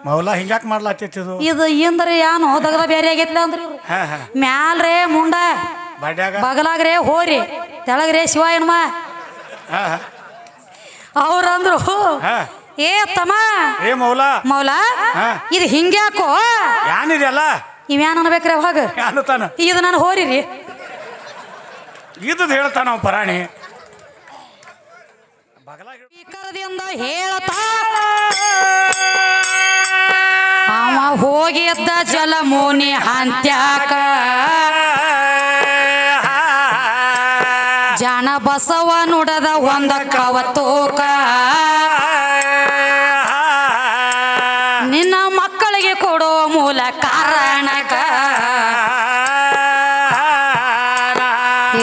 ಮೌಲ ಹಿಂಗ್ಯಾಕ್ ಮಾಡ್ಲಾತಿತ್ತು ಇದು ಇಂದ್ರಿ ಏನು ದಗದ ಬೇರೆ ಆಗೈತ್ಲ ಅಂದ್ರಿ ಮ್ಯಾಲ್ರೇ ಮುಂಡ ಬಗಲಾಗ್ರೆ ಹೋರಿ ತೆಳಗ್ರೆ ಶಿವ ಏನಮ್ಮ ಅವ್ರಂದ್ರು ಏ ತಮ್ಮ ಏ ಮೌಲ ಮೌಲ ಇದು ಹಿಂಗ್ಯಾಕೋ ಯಾನಿದೆಯಲ್ಲ ಇವ್ಯಾನ್ ಅನ್ಬೇಕ್ರಿ ಅವಾಗ ಇದು ನಾನು ಹೋರಿರಿ ಇದ್ ಹೇಳ್ತಾನ ಅವ ಪರಾಣಿ ಕರದಿಂದ ಹೇಳ್ತಾ ಅವ ಹೋಗಿದ್ದ ಜಲಮೂನಿ ಹಂತ್ಯಾಕ ಜನ ಬಸವ ನುಡದ ಒಂದ ಕವತೋಕ ನಿನ್ನ ಮಕ್ಕಳಿಗೆ ಕೊಡೋ ಮೂಲ ಕಾರಣಕ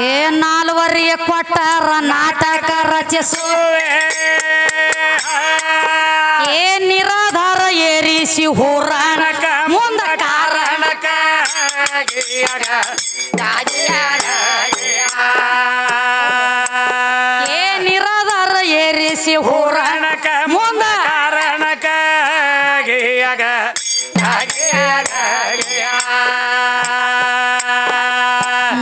ಏ ನಾಲ್ವರಿಗೆ ಕೊಟ್ಟಾರ ನಾಟಕ ರಚಿಸುವೆ ಏ ನಿರಾಧಾರ ಏರಿಸಿ ಹೋರಾಣಕ ಮುಂದ ಕಾರಣಕ ಏ ನಿರಾಧಾರ ಏರಿಸಿ ಹೋರಾಣಕ ಮುಂದ ಕಾರಣಕ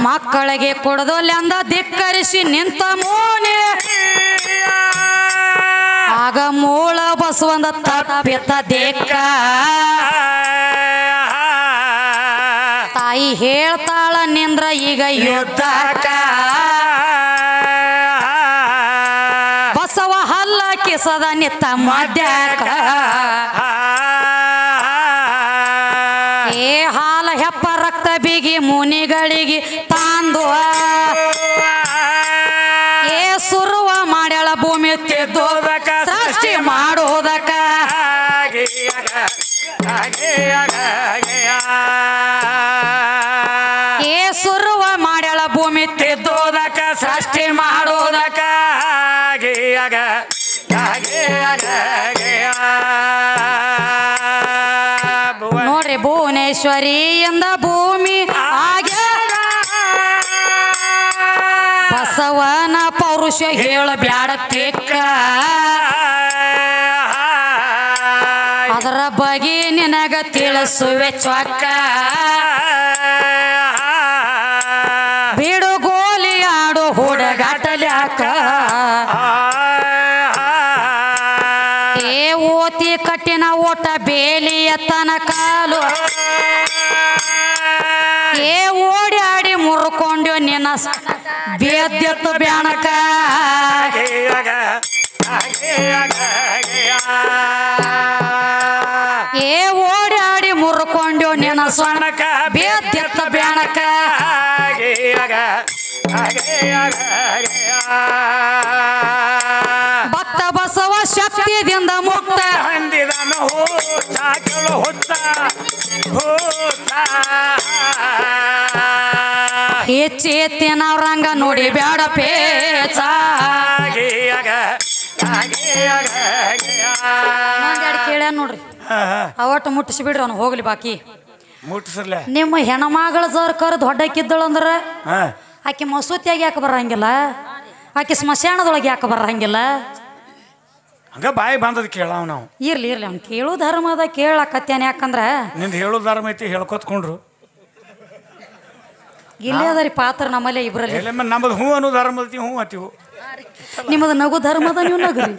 ಮಕ್ಕಳಿಗೆ ಕೊಡದೊಲ್ಲೆ ಅಂದ ಧಿಕ್ಕರಿಸಿ ನಿಂತ ಮೋನೆ ಆಗ ಮೂಳ ಬಸವಂದ ತಪ್ಪಿತ ದೇಕ್ಕ ತಾಯಿ ಹೇಳ್ತಾಳ ನಿಂದ್ರ ಈಗ ಯುದ್ಧಕ ಬಸವ ಹಲ್ಲ ಕಿಸದ ನಿತ್ತ ಮದ್ಯಾಕ ಏ ಹಾಲ ಹೆಪ್ಪ ರಕ್ತ ಬಿಗಿ ಮುನಿಗಳಿಗೆ ತಾಂದು ಏ ಸುರುವ ಮಾಡ್ಯಾಳ ಭೂಮಿ ತಿದ್ದೋದಕ ಸೃಷ್ಟಿ ಮಾಡೋದಕ ಏ ಸುರುವ ಮಾಡ್ಯಾಳ ಭೂಮಿ ತಿದ್ದೋದಕ ಸೃಷ್ಟಿ ಮಾಡೋದಕ ನೋಡ್ರಿ ಭುವನೇಶ್ವರಿಯಿಂದ ಭೂಮಿ ಆಗೆ ಬಸವನ ಪೌರುಷ ಹೇಳ ಬ್ಯಾಡ ತಿಕ್ಕ ಅದರ ಬಗ್ಗೆ ನಿನಗ ತಿಳಿಸುವೆ ಚೊಕ್ಕ ಬಿಡು ಗೋಲಿ ಆಡು ಹುಡುಗಾಟಲ್ಯಾಕ ಏ ಓತಿ ಕಟ್ಟಿನ ಓಟ ಬೇಲಿಯ ತನ ಕಾಲು ಏ ಓಡಾಡಿ ಮುರ್ಕೊಂಡು ನಿನ್ನ ಬೇದ್ಯತ್ತ ಬ್ಯಾಣಕ ಏ ಓಡಾಡಿ ಮುರ್ಕೊಂಡು ನಿನ್ನ ಸ್ವರ್ಣಕ ಬೇದ್ಯತ್ತ ಬ್ಯಾಣಕ ಭಕ್ತ ಬಸವ ಶಕ್ತಿದಿಂದ ಮುಕ್ತ ಹೊಂದಿದನು ಹುತ್ತ ಹೆಚ್ಚೆತ್ತಿನವ್ರಂಗ ನೋಡಿ ಬ್ಯಾಡ ಪೇಚ ಕೇಳ ನೋಡ್ರಿ ಅವಟ್ಟು ಮುಟ್ಟಿಸಿ ಬಿಡ್ರಿ ಅವ್ನು ಹೋಗ್ಲಿ ಬಾಕಿ ಮುಟ್ಟಿಸಲ್ಲ ನಿಮ್ಮ ಹೆಣ್ಮಗಳ ಜರ್ ಕರೆದು ಹೊಡ್ಡಕ್ಕಿದ್ದಳು ಅಂದ್ರ ಆಕೆ ಮಸೂತಿಯಾಗಿ ಯಾಕೆ ಬರಂಗಿಲ್ಲ ಆಕೆ ಸ್ಮಶಾನದೊಳಗೆ ಯಾಕೆ ಬರಂಗಿಲ್ಲ ಹಂಗ ಬಾಯಿ ಬಂದದ್ ಕೇಳಾವ್ ನಾವು ಇರ್ಲಿ ಇರ್ಲಿ ಅವ್ನು ಕೇಳು ಧರ್ಮದ ಕೇಳಕತ್ತೇನೆ ಯಾಕಂದ್ರ ನಿಂದ ಹೇಳು ಧರ್ಮ ಐತಿ ಹೇಳ್ಕೊತ್ಕೊಂಡ್ರು ಇಲ್ಲೇ ಅದರಿ ಪಾತ್ರ ನಮ್ಮಲ್ಲೇ ಇಬ್ರಲ್ಲಿ ನಮ್ಮದು ಹೂ ಅನ್ನೋ ಧರ್ಮ ಐತಿ ಹೂ ಅತಿವು ನಿಮ್ಮದು ನಗು ಧರ್ಮದ ನೀವು ನಗ್ರಿ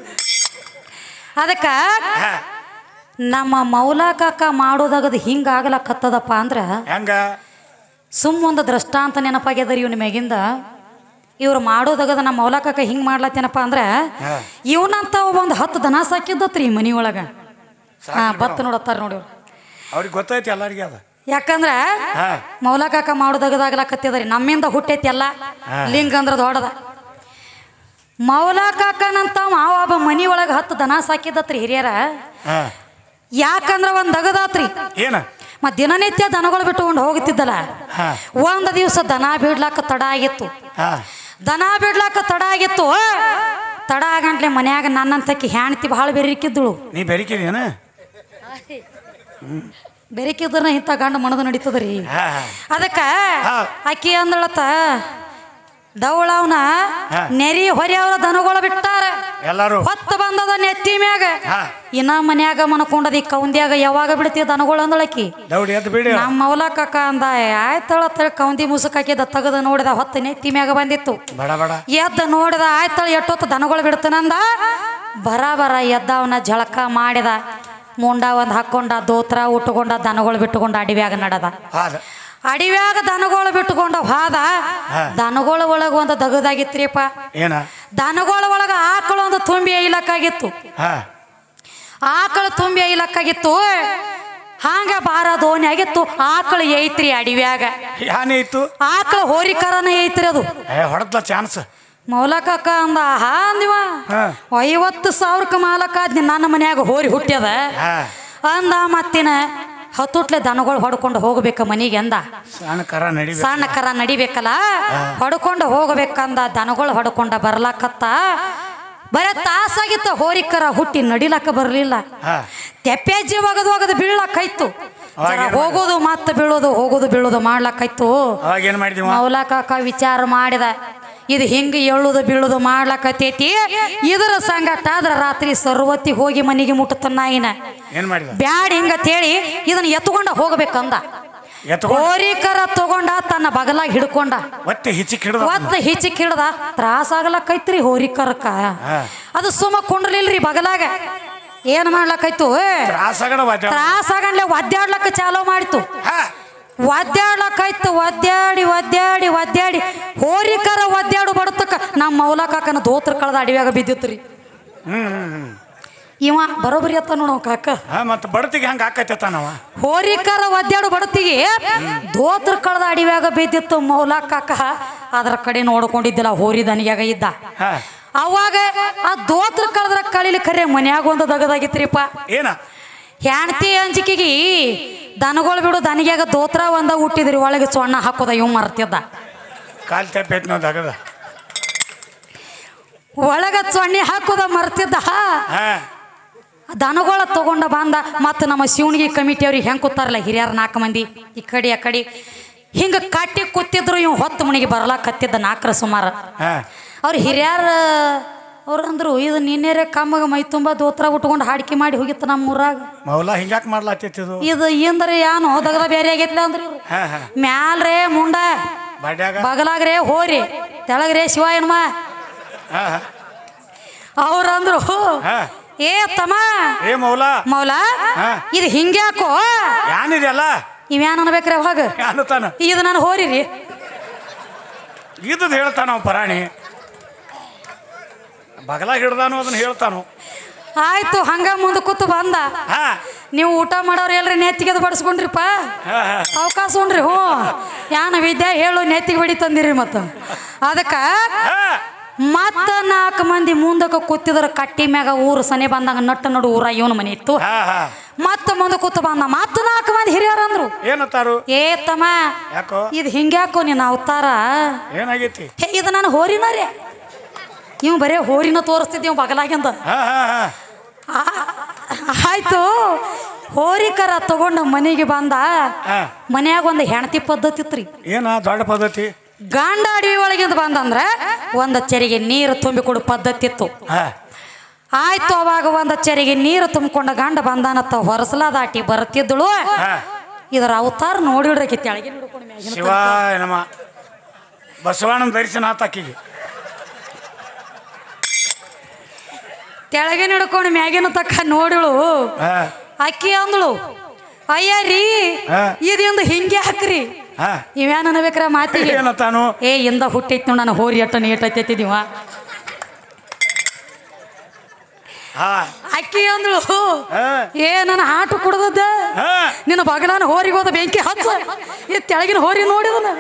ಅದಕ್ಕ ನಮ್ಮ ಮೌಲ ಕಾಕ ಮಾಡೋದಾಗದು ಹಿಂಗಾಗಲಕತ್ತದಪ್ಪ ಅಂದ್ರ ಹೆಂಗ ಒಂದು ದೃಷ್ಟಾಂತ ನೆನಪಾಗ್ಯದರಿ ಇವ್ನ ಮ್ಯಾಗಿಂದ ಇವ್ರು ಮಾಡೋದಾಗದ ನಮ್ಮ ಮೌಲ ಕಾಕ ಹಿಂಗ್ ಮಾಡ್ಲತ್ತೇನಪ್ಪ ಅಂದ್ರ ಇವನಂತ ಒಂದು 10 ದನ ಸಾಕಿದ್ದತ್ರಿ ಈ ಮನಿ ಒಳಗ ಬತ್ತ ನೋಡತ್ತಾರ ನೋಡಿ ಅವ್ರಿಗೆ ಗೊತ್ತೈತಿ ಎಲ್ಲರಿಗೆ ಅದ ಯಾಕಂದ್ರ ಮೌಲ ಕಾಕ ಮಾಡೋದಾಗದಾಗಲಕತ್ತದರಿ ನಮ್ಮಿಂದ ಹುಟ್ಟೈತಿ ಎಲ್ಲ ಲಿಂಗ ಅಂದ್ರ ದೊಡ್ಡದ ಮೌಲ ಕಾಕನಂತ ಒಬ್ಬ ಮನಿ ಒಳಗ 10 ದನ ಸಾಕಿದ್ದತ್ರಿ ಹಿರಿಯರ ಯಾಕಂದ್ರ ಒಂದ್ ದಗದಾತ್ರಿ ಏನ ಮತ್ ದಿನನಿತ್ಯ ದನಗಳು ಬಿಟ್ಟುಕೊಂಡು ಹೋಗುತ್ತಿದ್ದಲ್ಲ ಒಂದ್ ದಿವ್ಸ ದನ ಬಿಡ್ಲಾಕ ತಡ ಆಗಿತ್ತು ದನ ಬಿಡ್ಲಾಕ ತಡ ಆಗಿತ್ತು ತಡ ಆಗಂಟ್ಲೆ ಮನ್ಯಾಗ ನನ್ನಂತಕ್ಕಿ ಹೆಣ್ತಿ ಭಾಳ ಬೆರಿಕಿದ್ದಳು ನೀ ಬೆರಿಕಿದೇನ ಬೆರಿಕಿದ್ರ ಇಂಥ ಗಂಡ ಮನದ ನಡೀತದ್ರಿ ಅದಕ್ಕ ಆಕಿ ಅಂದಳತ್ತ ದವಳವನ ನೆರಿ ಹೊರೆಯವರ ದನಗಳು ಬಿಟ್ಟಾರ ಎಲ್ಲಾರು ಹೊತ್ತು ಬಂದದ ನೆತ್ತಿ ಮ್ಯಾಗ ಹಾ ಇನ್ನ ಮನ್ಯಾಗ ಮನ್ಕೊಂಡದ ಈ ಕೌಂದ್ಯಾಗ ಯಾವಾಗ ಬಿಡ್ತೀವಿ ದನಗಳು ಅಂದಳಕಿ ದೌಡಿ ಎದ್ದು ಬಿಡಿ ನಮ್ಮ ಮೌಲಕ್ಕ ಅಂದ ಆಯ್ತಳ ಕೌಂದಿ ಮುಸುಕ್ ಹಾಕಿದ ತೆಗದ ನೋಡಿದ ಹೊತ್ತು ನೆತ್ತಿ ಮ್ಯಾಗ ಬಂದಿತ್ತು ಬಡ ಬಡ ಎದ್ದ ನೋಡಿದ ಆಯ್ತಳ ಎಟ್ಟೊತ್ತು ದನಗಳು ಬಿಡ್ತಾನಂದ ಬರ ಎದ್ದವನ ಜಳಕ ಮಾಡಿದ ಮುಂಡ ಒಂದು ಹಾಕೊಂಡ ದೋತ್ರ ಉಟ್ಕೊಂಡ ದನಗಳು ಬಿಟ್ಟುಕೊಂಡ ಅಡಿವ್ಯಾಗ ನಡದ ಹಾದ ಅಡಿವ್ಯಾಗ ದನಗಳು ಬಿಟ್ಟುಕೊಂಡ ಹಾದ ದನಗಳ ಒಳಗ ಒಂದು ದಗದಾಗಿತ್ರಿಪ್ಪ ಏನ ದನಗಳ ಒಳಗ ಆಕಳು ಒಂದು ತುಂಬಿ ಐಲಕ್ಕಾಗಿತ್ತು ಹಾ ಆಕಳು ತುಂಬಿ ಐಲಕ್ಕಾಗಿತ್ತು ಹಂಗ ಬಾರ ದೋಣಿ ಆಗಿತ್ತು ಆಕಳು ಐತ್ರಿ ಅಡಿವ್ಯಾಗ ಯಾನೇ ಇತ್ತು ಆಕಳು ಹೋರಿಕರನ ಐತ್ರಿ ಅದು ಹೊಡೆದ್ಲ ಚಾನ್ಸ್ ಮೌಲಕಕ್ಕ ಅಂದ ಹಾ ಅಂದಿವ 50,000ಕ್ಕೆ ಮಾಲಕ ನನ್ನ ಮನ್ಯಾಗ ಹೋರಿ ಹುಟ್ಟ್ಯದ ಅಂದ ಮತ್ತಿನ ಹತ್ತುಟ್ಲೆ ದನಗಳು ಹೊಡ್ಕೊಂಡು ಹೋಗ್ಬೇಕ ಮನಿಗೆ ಅಂದ ಸಣ್ಣ ಕರ ನಡಿಬೇಕಲ್ಲ ಹೊಡ್ಕೊಂಡು ಹೋಗ್ಬೇಕಂದ ದನಗಳು ಹೊಡ್ಕೊಂಡ ಬರ್ಲಾಕತ್ತ ಬರೇ ತಾಸಾಗಿತ್ತ ಹೋರಿಕರ ಹುಟ್ಟಿ ನಡಿಲಕ್ಕ ಬರ್ಲಿಲ್ಲ ತೆಪ್ಪೆಜ್ಜಿ ಒಗದು ಬೀಳಕ್ಕಾಯ್ತು ಹೋಗೋದು ಮತ್ತ ಬೀಳೋದು ಹೋಗೋದು ಬೀಳೋದು ಮಾಡ್ಲಕ್ಕಾಯ್ತು ಮೌಲಕಕ್ಕ ವಿಚಾರ ಮಾಡಿದ ಇದು ಹಿಂಗ ಎಳುದು ಬೀಳುದು ಮಾಡ್ಲಕತ್ತೈತಿ ಇದರ ಸಂಗಟ ಆದ್ರ ರಾತ್ರಿ ಸರ್ವತ್ತಿ ಹೋಗಿ ಮನೆಗೆ ಮುಟ್ಟತನ ನಾಯಿನ ಬ್ಯಾಡ ಹಿಂಗಂತೇಳಿ ಇದನ್ನ ಎತ್ಕೊಂಡ ಹೋಗ್ಬೇಕಂದ ಹೋರಿಕರ ತಗೊಂಡ ತನ್ನ ಬಗಲಾಗ ಹಿಡ್ಕೊಂಡ ಒತ್ತ ಹಿಚಿಕ್ ಹಿಡ್ದ ತ್ರಾಸ ಆಗ್ಲಕ್ಕೈತ್ರಿ ಹೋರಿಕರಕ್ಕ ಅದು ಸುಮ್ಮ ಕುಂಡ್ರಲಿಲ್ರಿ ಬಗಲಾಗ ಏನ್ ಮಾಡ್ಲಕ್ಕಾಯ್ತು ತ್ರಾಸ ಆಗಂಡ್ಲೆ ಒದ್ದಾಡ್ಲಕ್ಕ ಚಾಲೋ ಮಾಡಿತು ಒದ್ದಾಡ್ಲಕ್ಕಾಯ್ತು ಒದ್ದಾಡಿ ಹೋರಿಕರ ಒದ್ದಾಡು ಬಡತಕ್ಕ ನಮ್ಮ ಮೌಲಕಾಕನ ದೋತ್ರ ಕಳೆದ ಅಡಿವ್ಯಾಗ ಬಿದ್ದಿತ್ರಿ ಇವ ಬರೋಬ್ಬರಿ ಅತ್ತ ನೋಡ ಕಾಕ ಮತ್ತ ಬಡತಿಗೆ ಹಂಗ ಆಕೈತವ ಹೋರಿಕರ ಒದ್ದಾಡು ಬಡತಿಗೆ ದೋತ್ರ ಕಳೆದ ಅಡಿವ್ಯಾಗ ಬಿದ್ದಿತ್ತು ಮೌಲಕಾಕ ಅದ್ರ ಕಡೆ ನೋಡ್ಕೊಂಡಿದ್ದಿಲ್ಲ ಹೋರಿ ದನಿಯಾಗ ಇದ್ದ ಅವಾಗ ಆ ದೋತ್ರ ಕಳೆದ್ರ ಕಳಿಲಿ ಖರೆ ಮನ್ಯಾಗ ಒಂದು ದಗದಾಗಿತ್ರಿಪ್ಪ ಏನ ಹೆಣ್ತಿ ಅಂಜಿಕೆಗೆ ದನಗಳು ಬಿಡು ದನಿಗ್ಯಾಗ ದೋತ್ರ ಒಂದ ಹುಟ್ಟಿದ್ರಿ ಒಳಗೆ ಸೊಣ್ಣ ಹಾಕೋದ ಇವ್ ಮರ್ತಿದ್ದ ಕಾಲ್ ತೆಪ್ಪೈತ್ ನಾವು ದಗದ ಒಳಗ ಸೊಣ್ಣೆ ಹಾಕೋದ ಮರ್ತಿದ್ದ ದನಗಳ ತಗೊಂಡ ಬಂದ ಮತ್ತು ನಮ್ಮ ಶಿವಣಿಗೆ ಕಮಿಟಿಯವ್ರಿಗೆ ಹೆಂಗೆ ಕೂತಾರಲ್ಲ ಹಿರಿಯರು 4 ಮಂದಿ ಈ ಕಡೆ ಆ ಕಡೆ ಹಿಂಗ ಕಟ್ಟಿ ಕೂತಿದ್ರು ಇವ್ ಹೊತ್ತು ಮನೆಗೆ ಬರ್ಲಾಕತ್ತಿದ್ದ 4 ಸುಮಾರು ಅವ್ರು ಹಿರಿಯರ ಅವ್ರು ಅಂದ್ರು ಇದು ನಿನ್ನೆರೆ ಕಮ್ಮಗ ಮೈ ತುಂಬ ದೋತ್ರ ಉಟ್ಕೊಂಡು ಹಾಡಿಕೆ ಮಾಡಿ ಹೋಗಿತ್ತು ನಮ್ಮ ಊರಾಗ ಮೌಲ ಹಿಂಗ್ಯಾಕ್ ಮಾಡ್ಲಾತಿತ್ತು ಇದು ಇಂದ್ರೆ ಏನು ದಗದ ಬೇರೆ ಆಗೈತ್ಲ ಅಂದ್ರಿ ಮ್ಯಾಲ್ರೇ ಮುಂಡ ಬಗಲಾಗ್ರೆ ಹೋರಿ ತೆಳಗ್ರೆ ಶಿವ ಏನ್ಮ ಅವ್ರಂದ್ರು ಏ ತಮ್ಮ ಮೌಲ ಇದು ಹಿಂಗ್ಯಾಕೋ ಏನಿದೆಯಲ್ಲ ಇವ್ಯಾನ್ ಅನ್ಬೇಕ್ರಿ ಅವಾಗ ಇದು ನಾನು ಹೋರಿರಿ ಇದು ಹೇಳ್ತಾನ ಪರಾಣಿ ಬಗಲಾಗ ಹಿಡ್ದಾನು ಅದನ್ನ ಹೇಳ್ತಾನು ಆಯ್ತು ಹಂಗ ಮುಂದೆ ಕೂತು ಬಂದ ನೀವು ಊಟ ಮಾಡೋರು ಎಲ್ರಿ ನೆತ್ತಿಗೆ ಬಡಿಸ್ಕೊಂಡ್ರಿಪ್ಪ ಅವಕಾಶ ಉಂಡ್ರಿ ಹ್ಞೂ ಯಾನ ವಿದ್ಯೆ ಹೇಳು ನೆತ್ತಿಗೆ ಬಡಿ ತಂದಿರಿ ಮತ್ತ ಅದಕ್ಕ ಮತ್ತ 4 ಮಂದಿ ಮುಂದಕ್ಕೆ ಕೂತಿದ್ರ ಕಟ್ಟಿ ಮ್ಯಾಗ ಊರು ಸನೆ ಬಂದಾಗ ನಟ್ಟ ನಡು ಊರ ಇವನ ಮನೆ ಇತ್ತು ಮತ್ತ ಮುಂದೆ ಕೂತು ಬಂದ ಮತ್ತ 4 ಮಂದಿ ಹಿರಿಯರು ಅಂದ್ರು ಏನಂತಾರು ಏ ತಮ್ಮ ಇದು ಹಿಂಗ್ಯಾಕೋ ನೀನು ಅವತಾರ ಏನಾಗೈತಿ ಇದು ನಾನು ಹೋರಿನ ರೀ ಇವ್ ಬರೇ ಹೋರಿನ ತೋರಿಸ್ತಿದ್ದೀವಿ ಬಗಲಾಗಿಂದ ಆಯ್ತು ಹೋರಿಕರ ತಗೊಂಡ ಮನೆಗೆ ಬಂದ ಮನ್ಯಾಗ ಒಂದು ಹೆಣ್ತಿ ಪದ್ಧತಿ ಇತ್ರಿ ಏನ ದೊಡ್ಡ ಪದ್ಧತಿ ಗಂಡ ಅಡವಿ ಒಳಗಿಂದ ಬಂದಂದ್ರ ಒಂದ ಚೆರಿಗೆ ನೀರು ತುಂಬಿಕೊಡು ಪದ್ಧತಿ ಇತ್ತು ಆಯ್ತು ಅವಾಗ ಒಂದ ಚೆರಿಗೆ ನೀರು ತುಂಬಿಕೊಂಡ ಗಂಡ ಬಂದಾನತ್ತ ಹೊರಸಲ ದಾಟಿ ಬರ್ತಿದ್ದಳು ಇದರ ಅವತಾರ ನೋಡಿಡ್ರಕಿ ತೆಳಗೆ ಶಿವ ನಮ್ಮ ಬಸವಣ್ಣನ ದರ್ಶನ ಆತಾಕಿಗೆ ತೆಳಗೆ ಹಿಡ್ಕೊಂಡು ಮ್ಯಾಗಿನ ತಕ್ಕ ನೋಡಿಳು ಅಕ್ಕಿ ಅಂದಳು ಅಯ್ಯ ರೀ ಇದೊಂದು ಹಿಂಗೆ ಹಾಕ್ರಿ ಇವ್ಯಾನ ಅನ್ಬೇಕ್ರ ಮಾತಿಗೆ ಏ ಇಂದ ಹುಟ್ಟೈತಿ ನೋಡ ನಾನು ಹೋರಿ ಅಟ್ಟ ನೀಟೈತಿದ್ದೀವ ಅಕ್ಕಿ ಅಂದಳು ಏ ನನ್ನ ಹಾಟು ಕುಡ್ದದ್ದ ನಿನ್ನ ಬಗಲಾನ ಹೋರಿಗೆ ಹೋದ ಬೆಂಕಿ ಹಚ್ಚ ಈ ತೆಳಗಿನ ಹೋರಿ ನೋಡಿದನ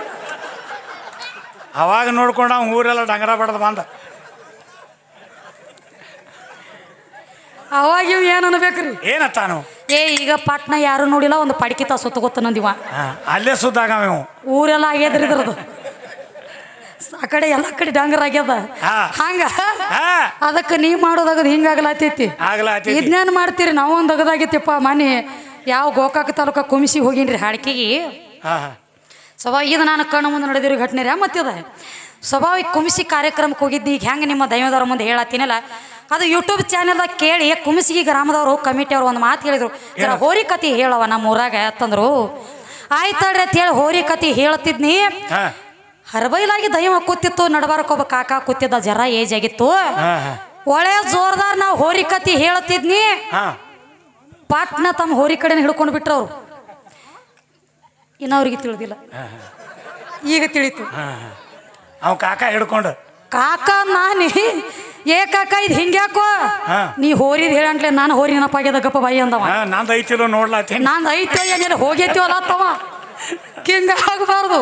ಅವಾಗ ನೋಡ್ಕೊಂಡ ಅವ್ನು ಊರೆಲ್ಲ ಡಂಗರ ಬಡದ ಬಂದ ಅವಾಗ ಇವ್ ಏನ್ ಅನ್ಬೇಕ್ರಿ ಏನತ್ತಾನು ಏ ಈಗ ಪಟ್ನ ಯಾರು ನೋಡಿಲ್ಲ ಒಂದು ಪಡಿಕಿತ ಸುತ್ತ ಗೊತ್ತ ನಂದಿವ ಅಲ್ಲೇ ಸುದ್ದಾಗ ಊರೆಲ್ಲ ಆಗ್ಯದ್ರಿ ಇದ್ರದ್ದು ಆ ಕಡೆ ಎಲ್ಲ ಕಡೆ ಡಂಗರ್ ಆಗ್ಯದ ಹಂಗ ಅದಕ್ಕೆ ನೀವ್ ಮಾಡೋದಾಗದ್ ಹಿಂಗಾಗ್ಲಾತೈತಿ ಇದ್ನೇನ್ ಮಾಡ್ತೀರಿ ನಾವು ಒಂದ್ ಅಗದಾಗಿತ್ತಿಪ್ಪ ಮನೆ ಯಾವ ಗೋಕಾಕ ತಾಲೂಕ ಕುಮಿಸಿ ಹೋಗಿನ್ರಿ ಹಾಡ್ಕಿಗೆ ಸವಾ ಇದು ನಾನು ಕಣ್ಣು ಮುಂದೆ ನಡೆದಿರೋ ಘಟನೆ ರೀ ಮತ್ತಿದ ಸ್ವಾಭಾವಿಕ ಕುಂಸಿ ಕಾರ್ಯಕ್ರಮಕ್ಕೆ ಹೋಗಿದ್ದು ಈಗ ಹೆಂಗೆ ನಿಮ್ಮ ದೈವದವ್ರ ಮುಂದೆ ಹೇಳತ್ತೀನಲ್ಲ ಅದು ಯೂಟ್ಯೂಬ್ ಚಾನೆಲ್ದಾಗ ಕೇಳಿ ಕುಂಸಿಗಿ ಗ್ರಾಮದವರು ಕಮಿಟಿ ಅವರು ಒಂದು ಮಾತು ಹೇಳಿದ್ರು ಜರ ಹೋರಿ ಕತಿ ಹೇಳವ ನಮ್ಮ ಊರಾಗ ಅಂತಂದ್ರು ಆಯ್ತಳ್ರಿ ಅಂತ ಹೇಳಿ ಹೋರಿ ಕತಿ ಹೇಳ್ತಿದ್ನಿ ಹರಬೈಲಾಗಿ ದೈವ ಕೂತಿತ್ತು ನಡಬಾರಕ್ಕೊಬ್ಬ ಕಾಕ ಕೂತಿದ್ದ ಜರ ಏಜ್ ಆಗಿತ್ತು ಒಳ್ಳೆ ಜೋರ್ದಾರ್ ನಾವು ಹೋರಿ ಕತಿ ಹೇಳ್ತಿದ್ನಿ ಪಾಟ್ನ ತಮ್ಮ ಹೋರಿ ಕಡೆನ ಹಿಡ್ಕೊಂಡು ಬಿಟ್ರು ಅವ್ರು ಇನ್ನವ್ರಿಗೆ ತಿಳಿದಿಲ್ಲ ಈಗ ತಿಳಿತು ಅವ್ ಕಾಕ ಹಿಡ್ಕೊಂಡು ಕಾಕ ನಾನಿ ಏ ಕಾಕ ಇದು ಹಿಂಗ್ಯಾಕೋ ನೀ ಹೋರಿದ್ ಹೇಳಂಟ್ಲೆ ನಾನು ಹೋರಿ ನೆನಪಾಗ್ಯದ ಗಪ್ಪ ಬಾಯಿ ಅಂದವ ನಂದು ಐತಿಲ್ಲ ನೋಡ್ಲಾತೀನಿ ನಂದು ಐತೆ ಏನಿಲ್ಲ ಹೋಗೈತಿವಲ್ಲ ತವ ಹಿಂಗ ಆಗಬಾರ್ದು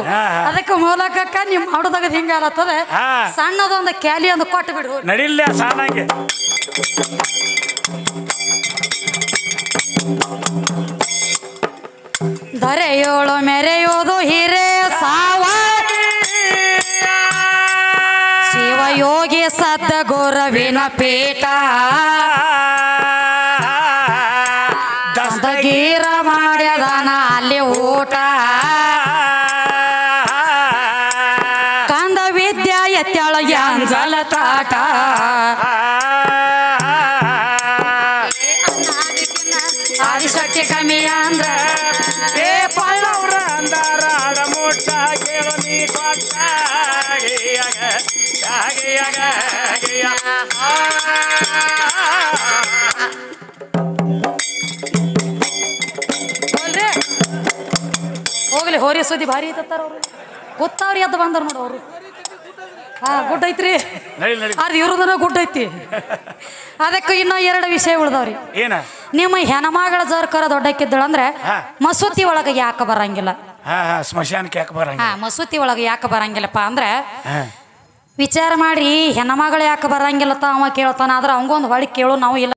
ಅದಕ್ಕೆ ಮೂಲಕ ನೀವು ಮಾಡೋದಾಗ ಹಿಂಗ ಆಗತ್ತದ ಸಣ್ಣದೊಂದು ಕ್ಯಾಲಿ ಒಂದು ಕೊಟ್ಟು ಬಿಡು ನಡಿಲ್ಲ ಸಾಲಾಗಿ ಧರೆಯೋಳು ಮೆರೆಯೋದು ಹಿರೇ ಸಾವ ಶಿವಯೋಗಿ ಸದ್ದ ಗುರವಿನ ಪೀಠ ದಸ್ತಗೀರ ಮಾಡ್ಯದನ ಅಲ್ಲಿ ಊಟ ಕಂದ ವಿದ್ಯಾ ಎತ್ತಳಗೆ ಅಂಜಲ ತಾಟ ಆದಿಶಕ್ತಿ ಕಮ್ಮಿ ಅಂದ್ರ ಏ ಪಲ್ಲವ್ರ ಅಂದಾರ ಮುಟ್ಟ ಕೇಳು ನೀ ಕೊಟ್ಟ ಹೋಗ್ಲಿ ಹೋರಿ ಸುದ್ದಿ ಭಾರಿ ಐತಾರ ಅವ್ರು ಗೊತ್ತವ್ರಿ ಎದ್ದು ಬಂದಾರ ನೋಡು ಅವರು ಗುಡ್ ಐತ್ರಿ ಅದು ಇವ್ರದನ ಗುಡ್ ಐತಿ ಅದಕ್ಕೆ ಇನ್ನೂ 2 ವಿಷಯ ಉಳ್ದವ್ರಿ ಏನ ನಿಮ್ಮ ಹೆಣ್ಮಗಳ ಜರ್ಕರ ದೊಡ್ಡಕ್ಕಿದ್ದಳಂದ್ರೆ ಮಸೂತಿ ಒಳಗೆ ಯಾಕೆ ಬರಂಗಿಲ್ಲ ಸ್ಮಶಾನಕ್ಕೆ ಯಾಕೆ ಬರಂಗ ಮಸೂತಿ ಒಳಗೆ ಯಾಕೆ ಬರಂಗಿಲ್ಲಪ್ಪ ಅಂದ್ರೆ ವಿಚಾರ ಮಾಡ್ರಿ ಹೆಣ್ಮಗಳು ಯಾಕೆ ಬರಂಗಿಲ್ಲತ್ತ ಅವ ಕೇಳ್ತಾನ ಆದ್ರೆ ಅವಂಗೊಂದು ಹೊಳಿ ಕೇಳು ನಾವು ಇಲ್ಲ